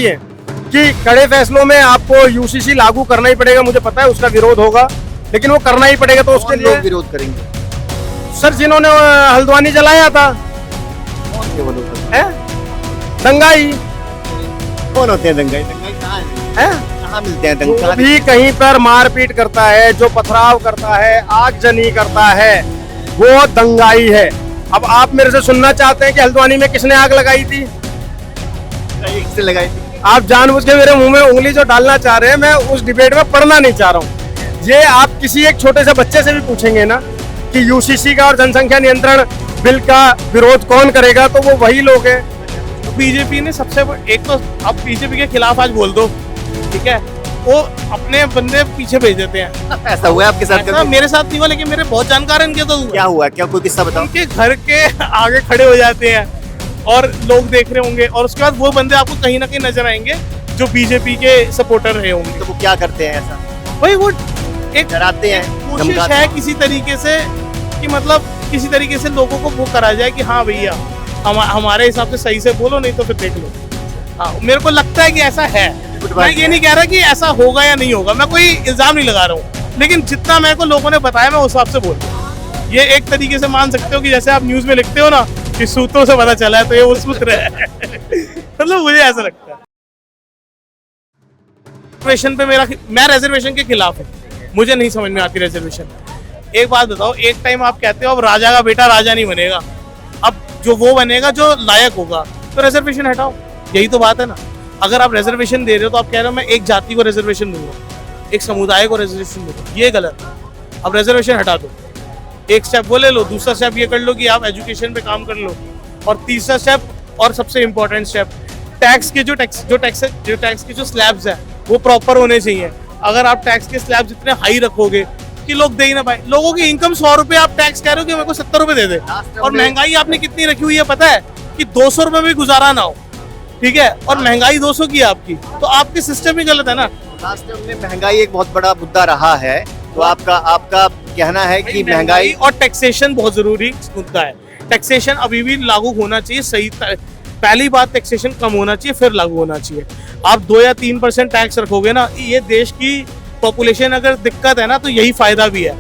है कि कड़े फैसलों में आपको यूसीसी लागू करना ही पड़ेगा। मुझे पता है उसका विरोध होगा, लेकिन वो करना ही पड़ेगा। तो उसके लिए लोग विरोध करेंगे। सर जिन्होंने हल्द्वानी जलाया था कौन थे वो लोग? है दंगाई कौन होते हैं दंगाई? दंगाई कहाँ है? है कहाँ मिलते हैं जो दंगाई? भी कहीं पर मारपीट करता है, जो पथराव करता है, आगजनी करता है, वो दंगाई है। अब आप मेरे से सुनना चाहते हैं कि हल्द्वानी में किसने आग लगाई थी? से लगाई थी। आप जानबूझ के मेरे मुंह में उंगली जो डालना चाह रहे हैं, मैं उस डिबेट में पढ़ना नहीं चाह रहा हूँ। ये आप किसी एक छोटे से बच्चे से भी पूछेंगे ना कि यूसीसी का और जनसंख्या नियंत्रण बिल का विरोध कौन करेगा, तो वो वही लोग हैं। बीजेपी ने एक तो अब बीजेपी के खिलाफ आज बोल दो, ठीक है, वो अपने बंदे पीछे भेज देते हैं। ऐसा हुआ है आपके साथ ऐसा कभी? मेरे साथ नहीं हुआ, लेकिन मेरे बहुत जानकार हैं इनके तो क्या हुआ? क्या कोई किस्सा बताओ। उनके घर के आगे खड़े हो जाते हैं और लोग देख रहे होंगे, और उसके बाद वो बंदे आपको कहीं ना कहीं नजर आएंगे जो बीजेपी के सपोर्टर रहे होंगे। तो वो क्या करते हैं ऐसा? भाई वो एक डराते हैं, कोशिश धमकाते है हैं। किसी तरीके से कि मतलब किसी तरीके से लोगों को वो करा जाए कि हाँ भैया हमारे हिसाब से सही से बोलो, नहीं तो फिर देख लो। हाँ, मेरे को लगता है कि ऐसा है। मैं ये नहीं कह रहा कि ऐसा होगा या नहीं होगा, मैं कोई इल्जाम नहीं लगा रहा हूँ, लेकिन जितना मेरे को लोगों ने बताया मैं उस हिसाब से बोल रहा हूँ। ये एक तरीके से मान सकते हो कि जैसे आप न्यूज में लिखते हो ना कि सूत्रों से पता चला है, तो ये वो सूत्र है। मतलब मुझे ऐसा लगता है। रिजर्वेशन पे मैं रिजर्वेशन के खिलाफ हूँ, मुझे नहीं समझ में आती रिजर्वेशन। एक बात बताओ, एक टाइम आप कहते हो अब राजा का बेटा राजा नहीं बनेगा, अब जो वो बनेगा जो लायक होगा, तो रिजर्वेशन हटाओ। यही तो बात है ना। अगर आप रिजर्वेशन दे रहे हो तो आप कह रहे हो मैं एक जाति को रिजर्वेशन दूंगा, एक समुदाय को रिजर्वेशन दूंगा, ये गलत है। अब रिजर्वेशन हटा दो, एक स्टेप वो ले लो, दूसरा स्टेप ये कर लो कि आप एजुकेशन पे काम कर लो, और तीसरा स्टेप और सबसे इम्पोर्टेंट स्टेप, टैक्स के टैक्स के जो स्लैब्स है वो प्रॉपर होने चाहिए। अगर आप टैक्स के स्लैब जितने हाई रखोगे कि लोग दे ही ना पाए, लोगों की इनकम 100 रुपए आप टैक्स कह रहे हो कि मेरे को 70 रुपए दे दे, और महंगाई आपने कितनी रखी हुई है पता है कि 200 रुपए में गुजारा ना हो, ठीक है, और महंगाई 200 की है आपकी, तो आपके सिस्टम ही गलत है ना। लास्ट टाइम में महंगाई एक बहुत बड़ा मुद्दा रहा है, तो आपका कहना है कि महंगाई और टैक्सेशन बहुत जरूरी मुद्दा है। टैक्सेशन अभी भी लागू होना चाहिए, सही। पहली बात टैक्सेशन कम होना चाहिए, फिर लागू होना चाहिए। आप 2 या 3% टैक्स रखोगे ना, ये देश की पॉपुलेशन अगर दिक्कत है ना, तो यही फायदा भी है।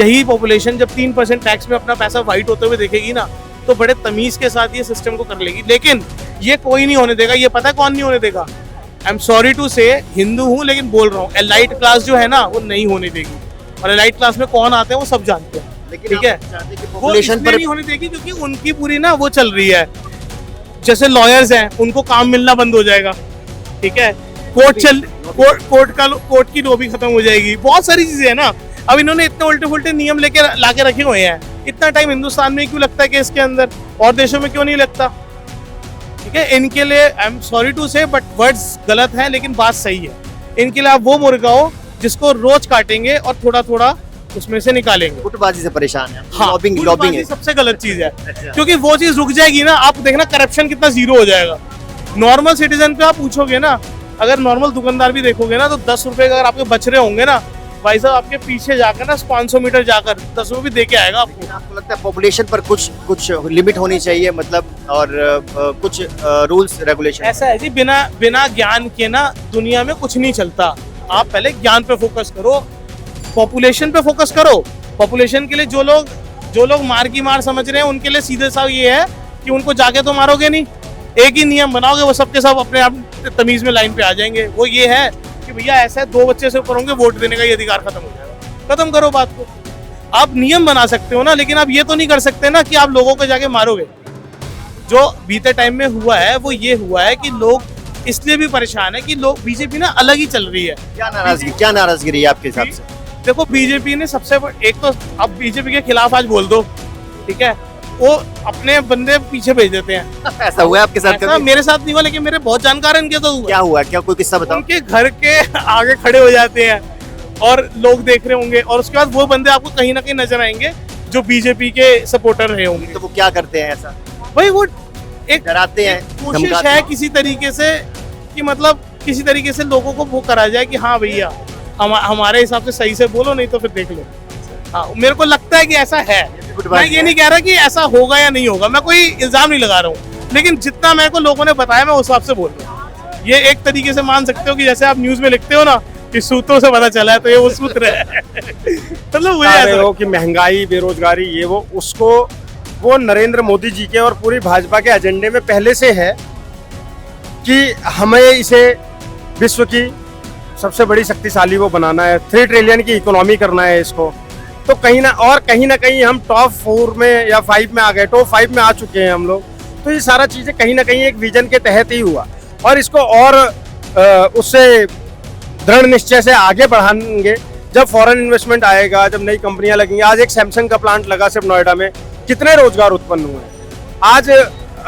यही पॉपुलेशन जब 3% टैक्स में अपना पैसा वाइट होते हुए देखेगी ना, तो बड़े तमीज के साथ ये सिस्टम को कर लेगी। लेकिन ये कोई नहीं होने देगा, ये पता है कौन नहीं होने देगा? आई एम सॉरी टू से, हिंदू हूँ लेकिन बोल रहा हूँ, एलाइट क्लास जो है ना वो नहीं होने देगी। और एलाइट क्लास में कौन आते हैं वो सब जानते हैं, ठीक है। वो पॉपुलेशन इसलिए पर नहीं होने देगी क्योंकि उनकी पूरी ना वो चल रही है, जैसे लॉयर्स हैं उनको काम मिलना बंद हो जाएगा, ठीक है, कोर्ट की लॉबी खत्म हो जाएगी, बहुत सारी चीजें है ना। अब इन्होंने इतने उल्टे फुल्टे नियम लेके लाके रखे हुए हैं। इतना टाइम हिंदुस्तान में क्यों लगता है कि इसके अंदर, और देशों में क्यों नहीं लगता, ठीक है। इनके लिए आई एम सॉरी टू से बट वर्ड्स गलत हैं, लेकिन बात सही है। इनके लिए आप वो मुर्गा हो जिसको रोज काटेंगे और थोड़ा थोड़ा उसमें से निकालेंगे। गुटबाजी से परेशान है। हाँ, लॉबिंग है सबसे गलत चीज है, अच्छा। क्योंकि वो चीज रुक जाएगी ना, आप देखना करप्शन कितना जीरो हो जाएगा। नॉर्मल सिटीजन पे आप पूछोगे ना, अगर नॉर्मल दुकानदार भी देखोगे ना, तो 10 रुपए अगर आपके बच रहे होंगे ना, भाई साहब आपके पीछे जाकर ना 500 मीटर जाकर 10 रुपए भी दे के आएगा आपको। आपको लगता है पॉपुलेशन पर कुछ लिमिट होनी चाहिए, मतलब, और कुछ रूल्स रेगुलेशन? ऐसा है जी, बिना ज्ञान के ना दुनिया में कुछ नहीं चलता। आप पहले ज्ञान पे फोकस करो, पॉपुलेशन पे फोकस करो। पॉपुलेशन के लिए जो लोग मार की मार समझ रहे हैं, उनके लिए सीधे सा ये है कि उनको जाके तो मारोगे नहीं, एक ही नियम बनाओगे, वो सबके सब अपने आप तमीज में लाइन पे आ जाएंगे। वो ये है कि भैया ऐसा है, 2 बच्चे से ऊपर होंगे, वोट देने का ये अधिकार खत्म हो जाएगा। खत्म करो बात को। आप नियम बना सकते हो ना, लेकिन आप ये तो नहीं कर सकते ना कि आप लोगों को जाके मारोगे। जो बीते टाइम में हुआ है वो ये हुआ है कि लोग इसलिए भी परेशान है कि लोग, बीजेपी ना अलग ही चल रही है। क्या नाराजगी रही है आपके हिसाब से? देखो बीजेपी ने एक तो अब बीजेपी के खिलाफ आज बोल दो, ठीक है, वो अपने बंदे पीछे भेज देते हैं। ऐसा हुआ है आपके साथ ऐसा कभी? मेरे साथ नहीं हुआ, लेकिन मेरे बहुत जानकार हैं इनके तो हुआ। क्या हुआ? क्या कोई किस्सा बताओ। उनके घर के आगे खड़े हो जाते हैं और लोग देख रहे होंगे, और उसके बाद वो बंदे आपको कहीं ना कहीं नजर आएंगे जो बीजेपी के सपोर्टर रहे होंगे। तो वो क्या करते हैं ऐसा? भाई वो एक डराते हैं, कोशिश धमकाते है हैं। किसी तरीके से कि मतलब किसी तरीके से लोगों को वो करा जाए कि हाँ भैया हमारे हिसाब से सही से बोलो, नहीं तो फिर देख लो। हाँ, मेरे को लगता है कि ऐसा है। मैं ये नहीं कह रहा कि ऐसा होगा या नहीं होगा, मैं कोई इल्जाम नहीं लगा रहा हूँ, लेकिन जितना मेरे को लोगों ने बताया मैं उस हिसाब से बोल रहा हूँ। ये एक तरीके से मान सकते हो कि जैसे आप न्यूज में लिखते हो ना कि सूत्रों से पता चला है, तो ये वो सूत्र है। मतलब मुझे बता ऐसा रहे हो कि महंगाई, बेरोजगारी, ये वो, उसको वो नरेंद्र मोदी जी के और पूरी भाजपा के एजेंडे में पहले से है कि हमें इसे विश्व की सबसे बड़ी शक्तिशाली वो बनाना है, 3 ट्रिलियन की इकोनॉमी करना है इसको। तो कहीं ना कहीं हम टॉप 4 में या 5 में आ गए, टॉप 5 में आ चुके हैं हम लोग। तो ये सारा चीजें कहीं ना कहीं एक विजन के तहत ही हुआ, और इसको और उससे दृढ़ निश्चय से आगे बढ़ाएंगे जब फॉरेन इन्वेस्टमेंट आएगा, जब नई कंपनियां लगेंगी। आज एक सैमसंग का प्लांट लगा सिर्फ नोएडा में, कितने रोजगार उत्पन्न हुए। आज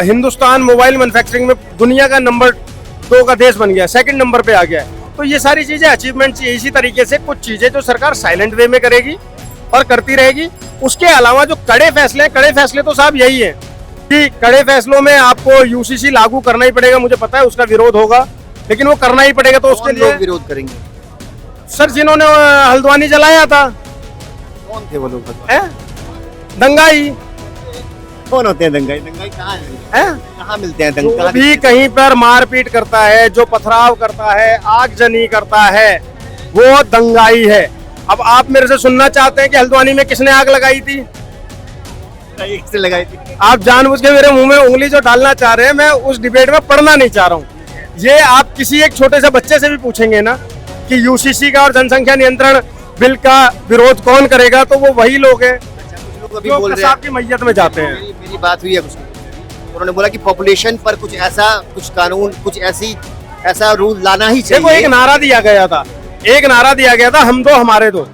हिंदुस्तान मोबाइल मैन्युफैक्चरिंग में दुनिया का नंबर 2 का देश बन गया, 2nd नंबर पे आ गया है। तो ये सारी चीजें अचीवमेंट चाहिए। इसी तरीके से कुछ चीजें जो सरकार साइलेंट वे में करेगी और करती रहेगी। उसके अलावा जो कड़े फैसले तो साहब यही है कि कड़े फैसलों में आपको यूसीसी लागू करना ही पड़ेगा। मुझे पता है उसका विरोध होगा, लेकिन वो करना ही पड़ेगा। तो उसके लिए लोग विरोध करेंगे? सर, जिन्होंने हल्द्वानी जलाया था, कौन थे वो लोग? दंगाई। कौन होते हैं दंगाई? दंगाई कहाँ है? कहाँ मिलते हैं जो दंगाई? भी कहीं पर मारपीट करता है, जो पथराव करता है, आगजनी करता है, वो दंगाई है। अब आप मेरे से सुनना चाहते हैं कि हल्द्वानी में किसने आग लगाई थी? से लगाई थी। आप जानबूझ के मेरे मुंह में उंगली जो डालना चाह रहे हैं, मैं उस डिबेट में पढ़ना नहीं चाह रहा हूँ। ये आप किसी एक छोटे से बच्चे से भी पूछेंगे ना कि यूसीसी का और जनसंख्या नियंत्रण बिल का विरोध कौन करेगा, तो वो वही लोग हैं जो कसाब की मैयत में जाते हैं। मेरी बात हुई है कुछ, उन्होंने बोला कि पॉपुलेशन पर कुछ ऐसा, कुछ कानून, कुछ ऐसा रूल लाना ही चाहिए। देखो, एक नारा दिया गया था, हम दो हमारे दो।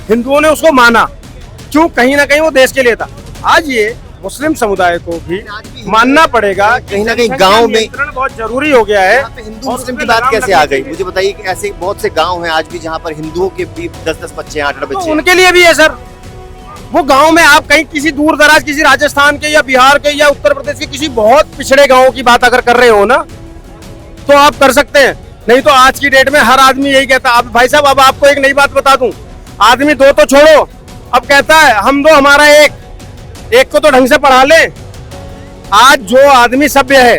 हिंदुओं ने उसको माना, क्यों? कहीं ना कहीं वो देश के लिए था। आज ये मुस्लिम समुदाय को भी मानना पड़ेगा। कहीं ना कहीं गांव में बहुत जरूरी हो गया है। हिंदू मुस्लिम की बात कैसे आ गई? मुझे बताइए कि ऐसे बहुत से गांव हैं आज भी जहां पर हिंदुओं के भी 10-10 बच्चे हैं, 8-8 बच्चे हैं। उनके लिए भी है सर। वो गांव में आप कहीं किसी दूर दराज, किसी राजस्थान के या बिहार के या उत्तर प्रदेश के किसी बहुत पिछड़े गांव की बात अगर कर रहे हो ना, तो आप कर सकते हैं। नहीं तो आज की डेट में हर आदमी यही कहता है। भाई साहब, अब आपको एक नई बात बता दूं, आदमी 2 तो छोड़ो, अब कहता है हम 2 हमारा एक को तो ढंग से पढ़ा ले। आज जो आदमी सभ्य है,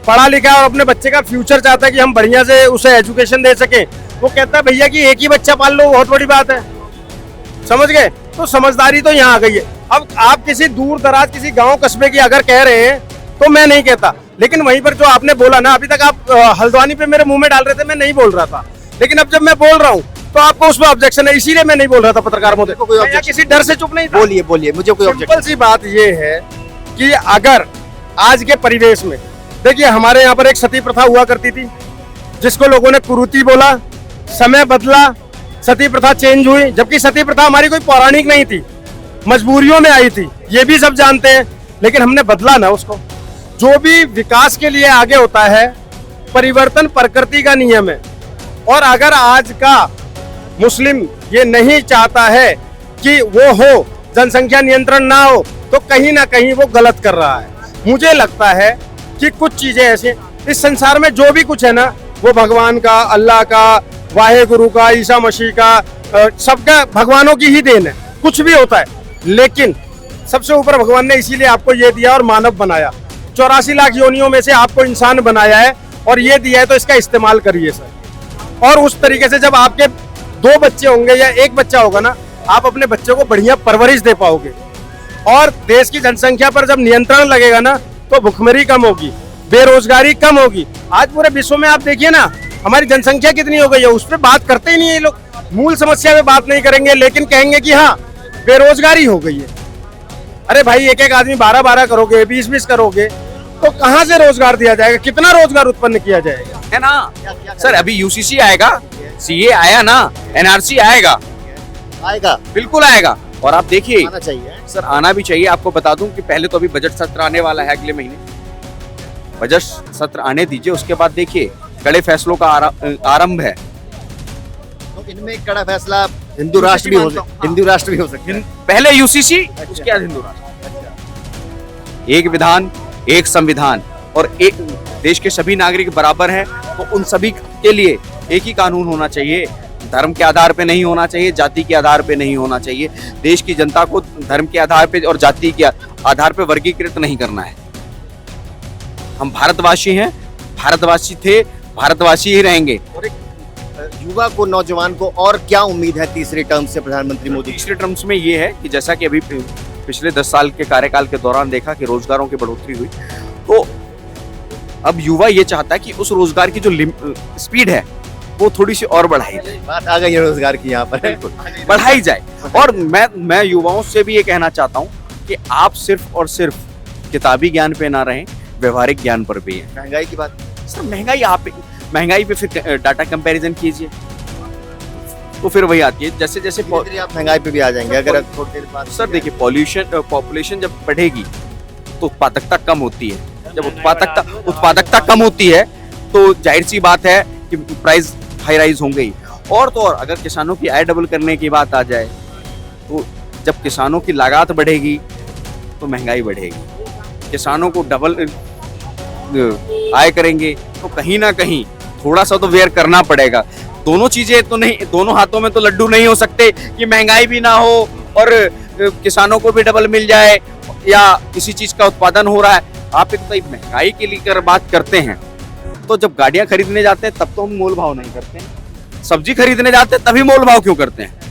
पढ़ा लिखा है और अपने बच्चे का फ्यूचर चाहता है कि हम बढ़िया से उसे एजुकेशन दे सके, वो कहता है भैया कि एक ही बच्चा पाल लो, बहुत बड़ी बात है। समझ गए? तो समझदारी तो यहाँ आ गई है। अब आप किसी दूर दराज, किसी गांव कस्बे की अगर कह रहे हैं तो मैं नहीं कहता, लेकिन वहीं पर जो आपने बोला ना, अभी तक आप हल्द्वानी पे मेरे मुंह में डाल रहे थे, मैं नहीं बोल रहा था, लेकिन अब जब मैं बोल रहा हूँ तो आपको उसमें ऑब्जेक्शन है, इसीलिए मैं नहीं बोल रहा था पत्रकार महोदय। मैं किसी डर से चुप नहीं था। बोलिए, मुझे कोई ऑब्जेक्शन। सिंपल सी बात ये है कि अगर आज के परिवेश में, देखिए हमारे यहाँ पर एक सती प्रथा हुआ करती थी, जिसको लोगों ने कुरीति बोला, समय बदला, सती प्रथा चेंज हुई। जबकि सती प्रथा हमारी कोई पौराणिक नहीं थी, मजबूरियों में आई थी, ये भी सब जानते हैं, लेकिन हमने बदला ना उसको। जो भी विकास के लिए आगे होता है, परिवर्तन प्रकृति का नियम है। और अगर आज का मुस्लिम ये नहीं चाहता है कि वो हो, जनसंख्या नियंत्रण ना हो, तो कहीं ना कहीं वो गलत कर रहा है। मुझे लगता है कि कुछ चीजें ऐसी, इस संसार में जो भी कुछ है ना, वो भगवान का, अल्लाह का, वाहे गुरु का, ईसा मसीह का, सबका भगवानों की ही देन है। कुछ भी होता है, लेकिन सबसे ऊपर भगवान ने इसीलिए आपको ये दिया और मानव बनाया। 84 लाख योनियों में से आपको इंसान बनाया है और ये दिया है, तो इसका इस्तेमाल करिए सर। और उस तरीके से जब आपके 2 बच्चे होंगे या 1 बच्चा होगा ना, आप अपने बच्चे को बढ़िया परवरिश दे पाओगे। और देश की जनसंख्या पर जब नियंत्रण लगेगा ना, तो भुखमरी कम होगी, बेरोजगारी कम होगी। आज पूरे विश्व में आप देखिए ना, हमारी जनसंख्या कितनी हो गई है, उस पर बात करते ही नहीं है ये लोग। मूल समस्या पे बात नहीं करेंगे, लेकिन कहेंगे कि हाँ बेरोजगारी हो गई है। अरे भाई, एक आदमी 12-12 करोगे, 20-20 करोगे, तो कहाँ से रोजगार दिया जाएगा? कितना रोजगार उत्पन्न किया जाएगा? है ना सर। अभी यूसीसी आएगा, सीए आया ना, एनआरसी आएगा, बिल्कुल आएगा। और आप देखिए, आना चाहिए सर, आना भी चाहिए। आपको बता दूं कि पहले तो अभी बजट सत्र आने वाला है अगले महीने, बजट सत्र आने दीजिए, उसके बाद देखिए कड़े फैसलों का आरंभ है। तो इनमें एक कड़ा फैसला हिंदू राष्ट्र भी हो सकता है। पहले यूसीसी, उसके बाद हिंदू राष्ट्र। एक विधान, एक संविधान, और एक देश के सभी नागरिक बराबर हैं, तो उन सभी के लिए एक ही कानून होना चाहिए। धर्म के आधार पे नहीं होना चाहिए, जाति के आधार पे नहीं होना चाहिए। देश की जनता को धर्म के आधार पे और जाति के आधार पे वर्गीकृत नहीं करना है। हम भारतवासी हैं, भारतवासी थे भारतवासी ही रहेंगे। और एक युवा को, नौजवान को और क्या उम्मीद है तीसरे टर्म से प्रधानमंत्री मोदी? तीसरे टर्म्स में ये है कि जैसा कि अभी पिछले 10 साल के कार्यकाल के दौरान देखा कि रोजगारों की बढ़ोतरी हुई, तो अब युवा ये चाहता है कि उस रोजगार की जो स्पीड है वो थोड़ी सी और बढ़ाई जाए, बात आ गई है रोजगार की यहाँ पर। बढ़ाई जाए। और मैं युवाओं से भी ये कहना चाहता हूँ कि आप सिर्फ और सिर्फ किताबी ज्ञान पे ना रहें, व्यवहारिक ज्ञान पर भी है। महंगाई की बात, सर महंगाई पे फिर डाटा कंपैरिजन कीजिए तो फिर वही आती है। जैसे जैसे धीरे-धीरे आप महंगाई पे भी आ जाएंगे अगर आप थोड़ी देर बाद। सर देखिए, पॉपुलेशन जब बढ़ेगी तो उत्पादकता कम होती है। जब उत्पादकता कम होती है तो जाहिर सी बात है कि प्राइस हाई राइज होंगे ही। और तो और अगर किसानों की आय डबल करने की बात आ जाए तो जब किसानों की लागत बढ़ेगी तो महंगाई बढ़ेगी। किसानों को डबल आय करेंगे तो कहीं ना कहीं थोड़ा सा तो वेयर करना पड़ेगा। दोनों चीजें तो नहीं, दोनों हाथों में तो लड्डू नहीं हो सकते कि महंगाई भी ना हो और किसानों को भी डबल मिल जाए या किसी चीज का उत्पादन हो रहा है। आप एक तो महंगाई के लिए अगर बात करते हैं तो जब गाड़ियां खरीदने जाते हैं तब तो हम मोल भाव नहीं करते हैं, सब्जी खरीदने जाते हैं तभी मोल भाव क्यों करते हैं?